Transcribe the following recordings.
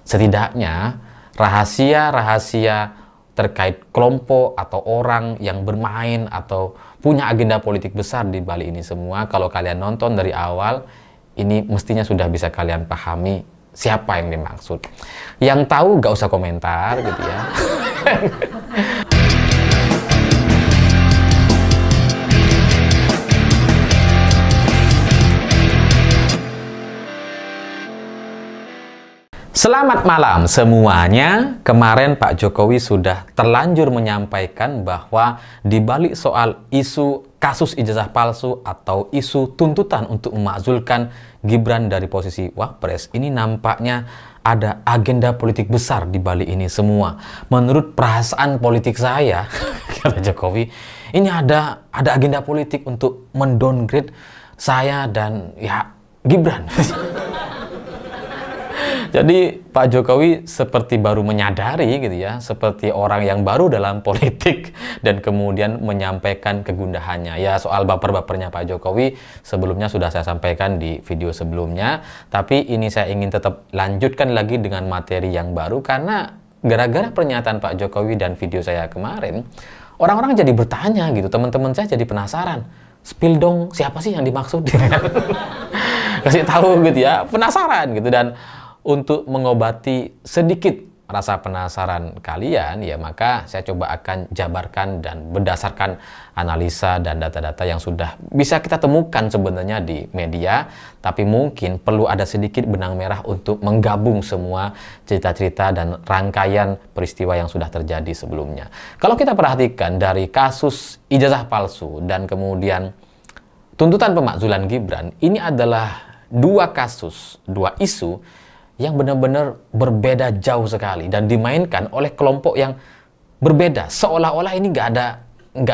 Setidaknya rahasia-rahasia terkait kelompok atau orang yang bermain atau punya agenda politik besar di balik ini semua, kalau kalian nonton dari awal, ini mestinya sudah bisa kalian pahami siapa yang dimaksud. Yang tahu gak usah komentar gitu ya. Selamat malam semuanya. Kemarin Pak Jokowi sudah terlanjur menyampaikan bahwa di balik soal isu kasus ijazah palsu atau isu tuntutan untuk memakzulkan Gibran dari posisi Wapres, ini nampaknya ada agenda politik besar di balik ini semua. Menurut perasaan politik saya, kata Jokowi, ini ada agenda politik untuk mendowngrade saya dan ya Gibran. Jadi Pak Jokowi seperti baru menyadari gitu ya, seperti orang yang baru dalam politik dan kemudian menyampaikan kegundahannya. Ya, soal baper-bapernya Pak Jokowi sebelumnya sudah saya sampaikan di video sebelumnya, tapi ini saya ingin tetap lanjutkan lagi dengan materi yang baru karena gara-gara pernyataan Pak Jokowi dan video saya kemarin, orang-orang jadi bertanya gitu, teman-teman saya jadi penasaran. Spill dong, siapa sih yang dimaksud? Kasih tahu gitu ya, penasaran gitu. Dan untuk mengobati sedikit rasa penasaran kalian, ya maka saya coba akan jabarkan dan berdasarkan analisa dan data-data yang sudah bisa kita temukan sebenarnya di media, tapi mungkin perlu ada sedikit benang merah untuk menggabung semua cerita-cerita dan rangkaian peristiwa yang sudah terjadi sebelumnya. Kalau kita perhatikan dari kasus ijazah palsu dan kemudian tuntutan pemakzulan Gibran, ini adalah dua kasus, dua isu yang benar-benar berbeda jauh sekali dan dimainkan oleh kelompok yang berbeda, seolah-olah ini nggak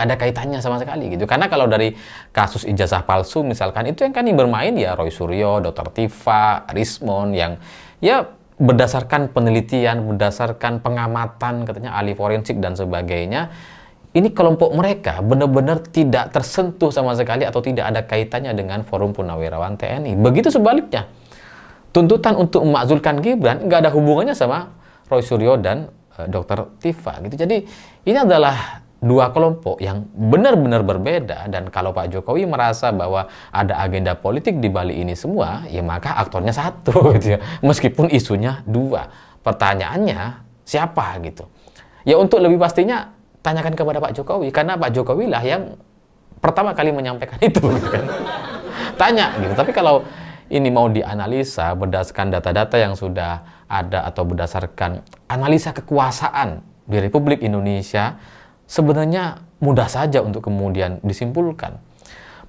ada kaitannya sama sekali gitu. Karena kalau dari kasus ijazah palsu misalkan, itu yang kan yang bermain ya Roy Suryo, Dr. Tiva, Rismon, yang ya berdasarkan penelitian, berdasarkan pengamatan katanya ahli forensik dan sebagainya, ini kelompok mereka benar-benar tidak tersentuh sama sekali atau tidak ada kaitannya dengan Forum Purnawirawan TNI. Begitu sebaliknya, tuntutan untuk memakzulkan Gibran nggak ada hubungannya sama Roy Suryo dan Dr. Tiva gitu. Jadi ini adalah dua kelompok yang benar-benar berbeda, dan kalau Pak Jokowi merasa bahwa ada agenda politik di balik ini semua, ya maka aktornya satu gitu ya. Meskipun isunya dua. Pertanyaannya siapa gitu. Ya untuk lebih pastinya tanyakan kepada Pak Jokowi, karena Pak Jokowi lah yang pertama kali menyampaikan itu gitu kan. Tanya gitu. Tapi kalau ini mau dianalisa berdasarkan data-data yang sudah ada atau berdasarkan analisa kekuasaan di Republik Indonesia, sebenarnya mudah saja untuk kemudian disimpulkan.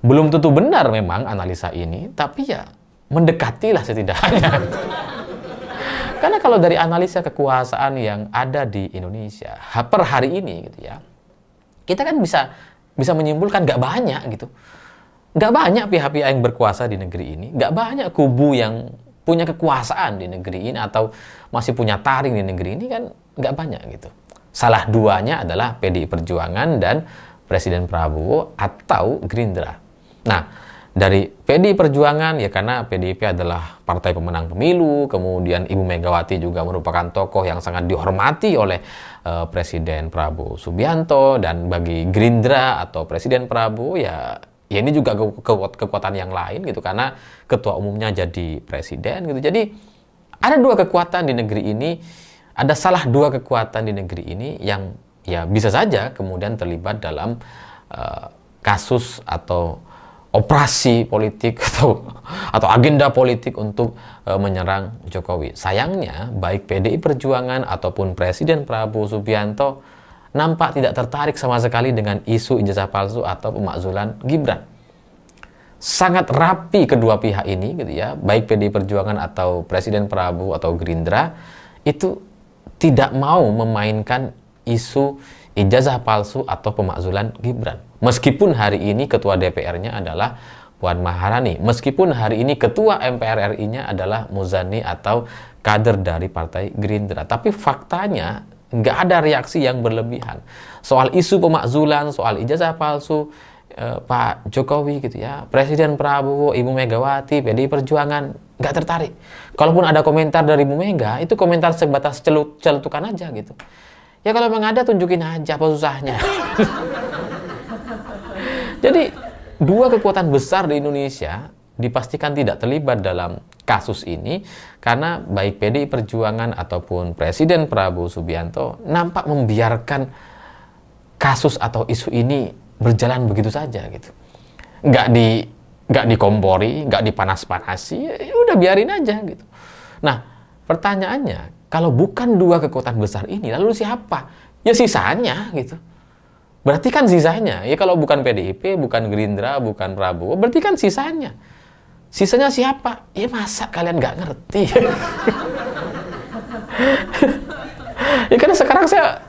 Belum tentu benar memang analisa ini, tapi ya mendekatilah setidaknya. Karena kalau dari analisa kekuasaan yang ada di Indonesia per hari ini gitu ya, kita kan bisa menyimpulkan nggak banyak gitu. Nggak banyak pihak-pihak yang berkuasa di negeri ini, nggak banyak kubu yang punya kekuasaan di negeri ini atau masih punya taring di negeri ini, kan nggak banyak gitu. Salah duanya adalah PDI Perjuangan dan Presiden Prabowo atau Gerindra. Nah, dari PDI Perjuangan ya karena PDIP adalah partai pemenang pemilu, kemudian Ibu Megawati juga merupakan tokoh yang sangat dihormati oleh Presiden Prabowo Subianto, dan bagi Gerindra atau Presiden Prabowo ya ini juga kekuatan yang lain gitu, karena ketua umumnya jadi presiden gitu. Jadi ada dua kekuatan di negeri ini, ada salah dua kekuatan di negeri ini yang ya bisa saja kemudian terlibat dalam kasus atau operasi politik atau agenda politik untuk menyerang Jokowi. Sayangnya baik PDI Perjuangan ataupun Presiden Prabowo Subianto nampak tidak tertarik sama sekali dengan isu ijazah palsu atau pemakzulan Gibran. Sangat rapi kedua pihak ini gitu ya, baik PDI Perjuangan atau Presiden Prabowo atau Gerindra, itu tidak mau memainkan isu ijazah palsu atau pemakzulan Gibran. Meskipun hari ini ketua DPR-nya adalah Puan Maharani, meskipun hari ini ketua MPR RI-nya adalah Muzani atau kader dari Partai Gerindra, tapi faktanya nggak ada reaksi yang berlebihan. Soal isu pemakzulan, soal ijazah palsu, Pak Jokowi gitu ya, Presiden Prabowo, Ibu Megawati, PDI Perjuangan, nggak tertarik. Kalaupun ada komentar dari Ibu Mega, itu komentar sebatas celutukan aja gitu. Ya kalau memang ada, tunjukin aja apa susahnya. Jadi dua kekuatan besar di Indonesia dipastikan tidak terlibat dalam kasus ini karena baik PDI Perjuangan ataupun Presiden Prabowo Subianto nampak membiarkan kasus atau isu ini berjalan begitu saja gitu. Nggak dikompori, nggak dipanas-panasi, ya udah biarin aja gitu. Nah, pertanyaannya, kalau bukan dua kekuatan besar ini, lalu siapa? Ya sisanya gitu. Berarti kan sisanya, ya kalau bukan PDIP, bukan Gerindra, bukan Prabowo, berarti kan sisanya. Sisanya siapa? Ya masa kalian nggak ngerti? Ya karena sekarang saya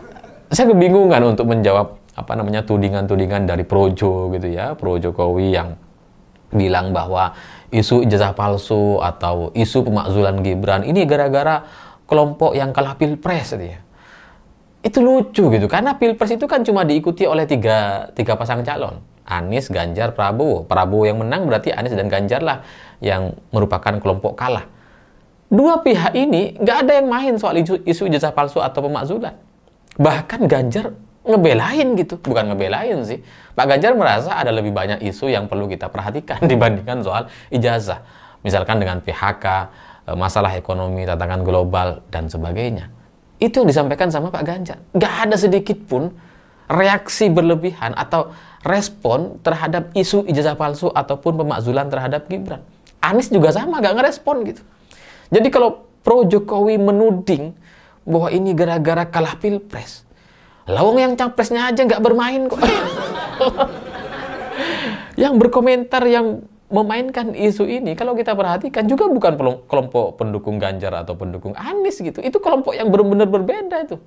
kebingungan untuk menjawab tudingan-tudingan dari Projo gitu ya, Pro Jokowi yang bilang bahwa isu ijazah palsu atau isu pemakzulan Gibran ini gara-gara kelompok yang kalah pilpres gitu ya. Itu lucu gitu, karena pilpres itu kan cuma diikuti oleh tiga pasang calon, Anies, Ganjar, Prabowo. Prabowo yang menang berarti Anies dan Ganjar lah yang merupakan kelompok kalah. Dua pihak ini nggak ada yang main soal isu ijazah palsu atau pemakzulan. Bahkan Ganjar ngebelain gitu, bukan ngebelain sih. Pak Ganjar merasa ada lebih banyak isu yang perlu kita perhatikan dibandingkan soal ijazah. Misalkan dengan PHK, masalah ekonomi, tantangan global, dan sebagainya. Itu yang disampaikan sama Pak Ganjar. Nggak ada sedikit pun reaksi berlebihan atau respon terhadap isu ijazah palsu ataupun pemakzulan terhadap Gibran. Anies juga sama, nggak ngerespon gitu. Jadi kalau Pro Jokowi menuding bahwa ini gara-gara kalah pilpres, lawang yang capresnya aja nggak bermain kok. Yang berkomentar, yang memainkan isu ini, kalau kita perhatikan juga bukan kelompok pendukung Ganjar atau pendukung Anies gitu. Itu kelompok yang benar-benar berbeda itu.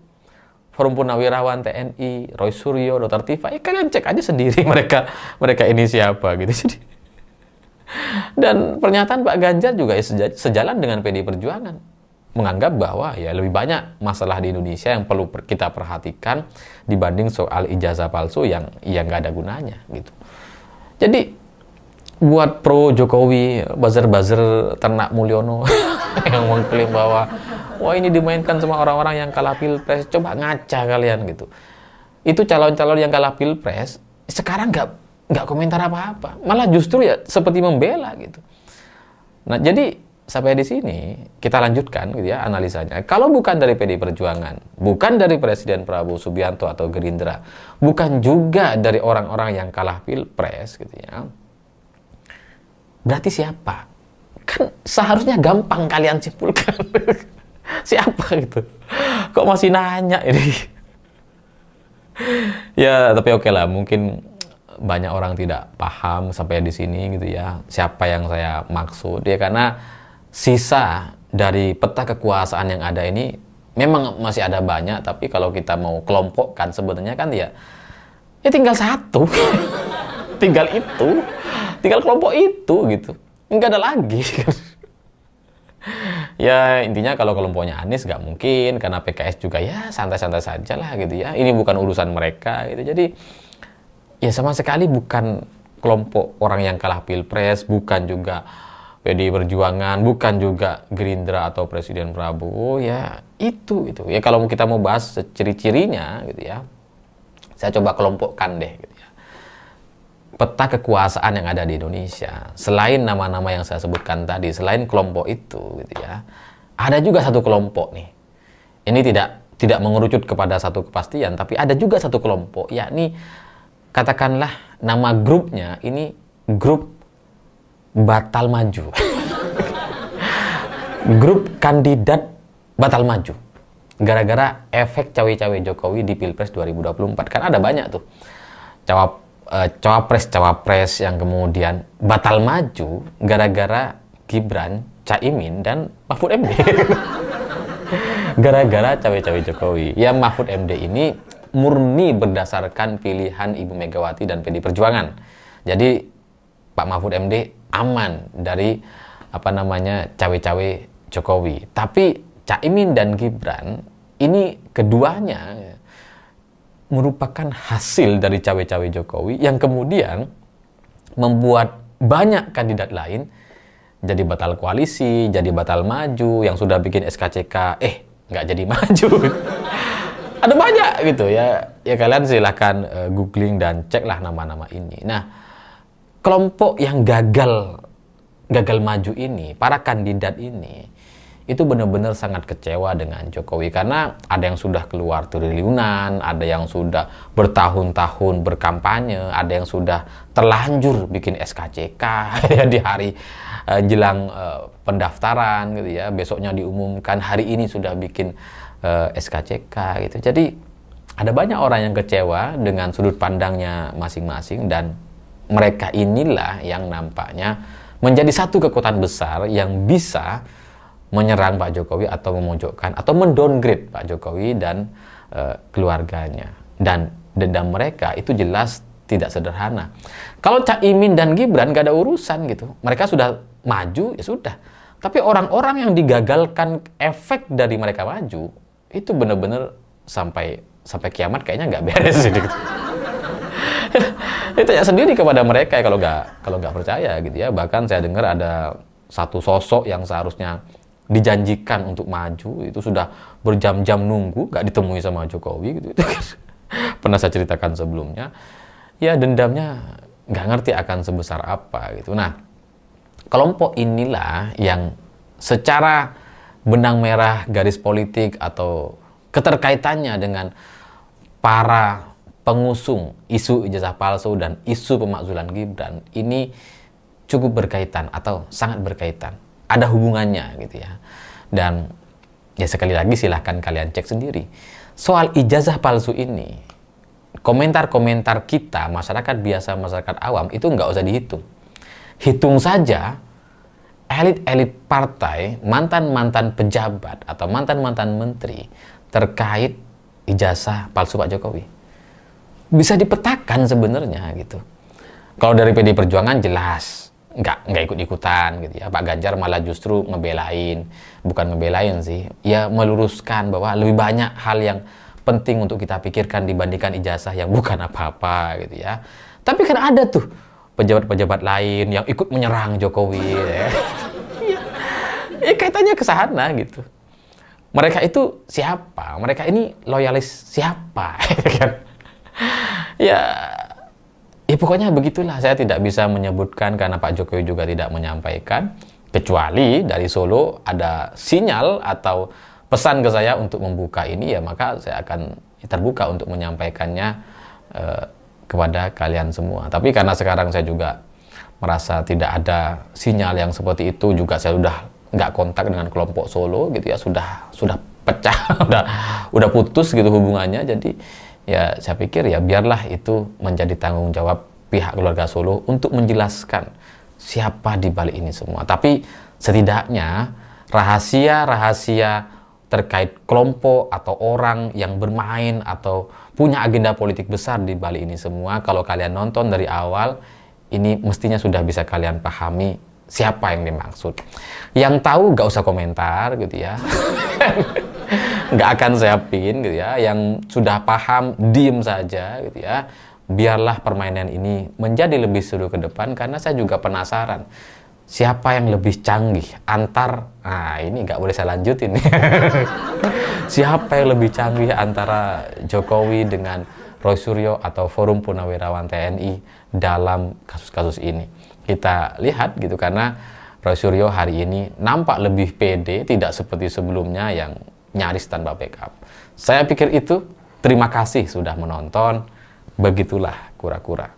Forum Purnawirawan TNI, Roy Suryo, Dr. Tifa, kalian cek aja sendiri mereka ini siapa gitu. Jadi, dan pernyataan Pak Ganjar juga sejalan dengan PDI Perjuangan. Menganggap bahwa ya lebih banyak masalah di Indonesia yang perlu kita perhatikan dibanding soal ijazah palsu yang nggak ada gunanya gitu. Jadi buat Pro Jokowi, buzzer-buzzer ternak Mulyono yang mengklaim bahwa wah ini dimainkan sama orang-orang yang kalah pilpres, coba ngaca kalian gitu. Itu calon-calon yang kalah pilpres sekarang nggak komentar apa-apa, malah justru ya seperti membela gitu. Nah jadi sampai di sini kita lanjutkan gitu ya analisanya. Kalau bukan dari PDI Perjuangan, bukan dari Presiden Prabowo Subianto atau Gerindra, bukan juga dari orang-orang yang kalah pilpres gitu ya, berarti siapa? Kan seharusnya gampang kalian simpulkan. Siapa gitu? Kok masih nanya ini? Ya tapi oke lah, mungkin banyak orang tidak paham sampai di sini gitu ya, siapa yang saya maksud ya, karena sisa dari peta kekuasaan yang ada ini memang masih ada banyak, tapi kalau kita mau kelompokkan sebenarnya kan ya tinggal satu. tinggal kelompok itu gitu, nggak ada lagi. Ya intinya kalau kelompoknya Anies nggak mungkin, karena PKS juga ya santai-santai saja lah gitu ya, ini bukan urusan mereka gitu. Jadi ya sama sekali bukan kelompok orang yang kalah pilpres, bukan juga PDI Perjuangan, bukan juga Gerindra atau Presiden Prabowo, ya itu. Ya kalau kita mau bahas ciri-cirinya gitu ya, saya coba kelompokkan deh gitu ya. Peta kekuasaan yang ada di Indonesia, selain nama-nama yang saya sebutkan tadi, selain kelompok itu gitu ya, ada juga satu kelompok nih. Ini tidak mengerucut kepada satu kepastian, tapi ada juga satu kelompok, yakni katakanlah nama grupnya ini grup batal maju. Grup kandidat batal maju gara-gara efek cawe-cawe Jokowi di Pilpres 2024. Kan ada banyak tuh cawapres yang kemudian batal maju gara-gara Gibran, Caimin, dan Mahfud MD. Gara-gara cawe-cawe Jokowi. Ya Mahfud MD ini murni berdasarkan pilihan Ibu Megawati dan PDI Perjuangan. Jadi Pak Mahfud MD aman dari cawe-cawe Jokowi. Tapi Caimin dan Gibran ini keduanya merupakan hasil dari cawe-cawe Jokowi yang kemudian membuat banyak kandidat lain jadi batal koalisi, jadi batal maju, yang sudah bikin SKCK, nggak jadi maju. Ada banyak gitu ya. Ya kalian silahkan googling dan ceklah nama-nama ini. Nah, kelompok yang gagal maju ini, para kandidat ini, itu benar-benar sangat kecewa dengan Jokowi karena ada yang sudah keluar triliunan, ada yang sudah bertahun-tahun berkampanye, ada yang sudah terlanjur bikin SKCK ya di hari jelang pendaftaran gitu ya, besoknya diumumkan, hari ini sudah bikin SKCK gitu. Jadi ada banyak orang yang kecewa dengan sudut pandangnya masing-masing, dan mereka inilah yang nampaknya menjadi satu kekuatan besar yang bisa menyerang Pak Jokowi atau memojokkan atau mendowngrade Pak Jokowi dan keluarganya. Dan dendam mereka itu jelas tidak sederhana. Kalau Cak Imin dan Gibran gak ada urusan gitu. Mereka sudah maju, ya sudah. Tapi orang-orang yang digagalkan efek dari mereka maju, itu benar-benar sampai kiamat kayaknya nggak beres gitu. Itu ya sendiri kepada mereka ya, kalau nggak percaya gitu ya. Bahkan saya dengar ada satu sosok yang seharusnya dijanjikan untuk maju itu sudah berjam-jam nunggu nggak ditemui sama Jokowi gitu. Pernah saya ceritakan sebelumnya. Ya dendamnya nggak ngerti akan sebesar apa gitu. Nah, kelompok inilah yang secara benang merah garis politik atau keterkaitannya dengan para pengusung isu ijazah palsu dan isu pemakzulan Gibran ini cukup berkaitan atau sangat berkaitan. Ada hubungannya gitu ya. Dan ya sekali lagi silahkan kalian cek sendiri. Soal ijazah palsu ini, komentar-komentar kita, masyarakat biasa, masyarakat awam, itu nggak usah dihitung. Hitung saja elit-elit partai, mantan-mantan pejabat, atau mantan-mantan menteri terkait ijazah palsu Pak Jokowi. Bisa dipetakan sebenarnya gitu. Kalau dari PD Perjuangan jelas nggak ikut-ikutan gitu ya. Pak Ganjar malah justru bukan ngebelain sih, ya meluruskan bahwa lebih banyak hal yang penting untuk kita pikirkan dibandingkan ijazah yang bukan apa-apa gitu ya. Tapi kan ada tuh pejabat-pejabat lain yang ikut menyerang Jokowi ya. Ya kaitannya ke sana gitu. Mereka itu siapa? Mereka ini loyalis siapa? Ya pokoknya begitulah. Saya tidak bisa menyebutkan karena Pak Jokowi juga tidak menyampaikan, kecuali dari Solo ada sinyal atau pesan ke saya untuk membuka ini, ya maka saya akan terbuka untuk menyampaikannya kepada kalian semua. Tapi karena sekarang saya juga merasa tidak ada sinyal yang seperti itu, juga saya udah nggak kontak dengan kelompok Solo gitu ya, sudah pecah, udah putus gitu hubungannya. Jadi ya saya pikir ya biarlah itu menjadi tanggung jawab pihak keluarga Solo untuk menjelaskan siapa di balik ini semua. Tapi setidaknya rahasia-rahasia terkait kelompok atau orang yang bermain atau punya agenda politik besar di balik ini semua, kalau kalian nonton dari awal, ini mestinya sudah bisa kalian pahami siapa yang dimaksud. Yang tahu gak usah komentar gitu ya. Nggak akan saya pin gitu ya. Yang sudah paham diem saja gitu ya. Biarlah permainan ini menjadi lebih seru ke depan, karena saya juga penasaran siapa yang lebih canggih ini nggak boleh saya lanjutin. Siapa yang lebih canggih antara Jokowi dengan Roy Suryo atau Forum Purnawirawan TNI dalam kasus-kasus ini. Kita lihat gitu, karena Roy Suryo hari ini nampak lebih pede, tidak seperti sebelumnya yang nyaris tanpa backup. Saya pikir itu. Terima kasih sudah menonton. Begitulah kura-kura.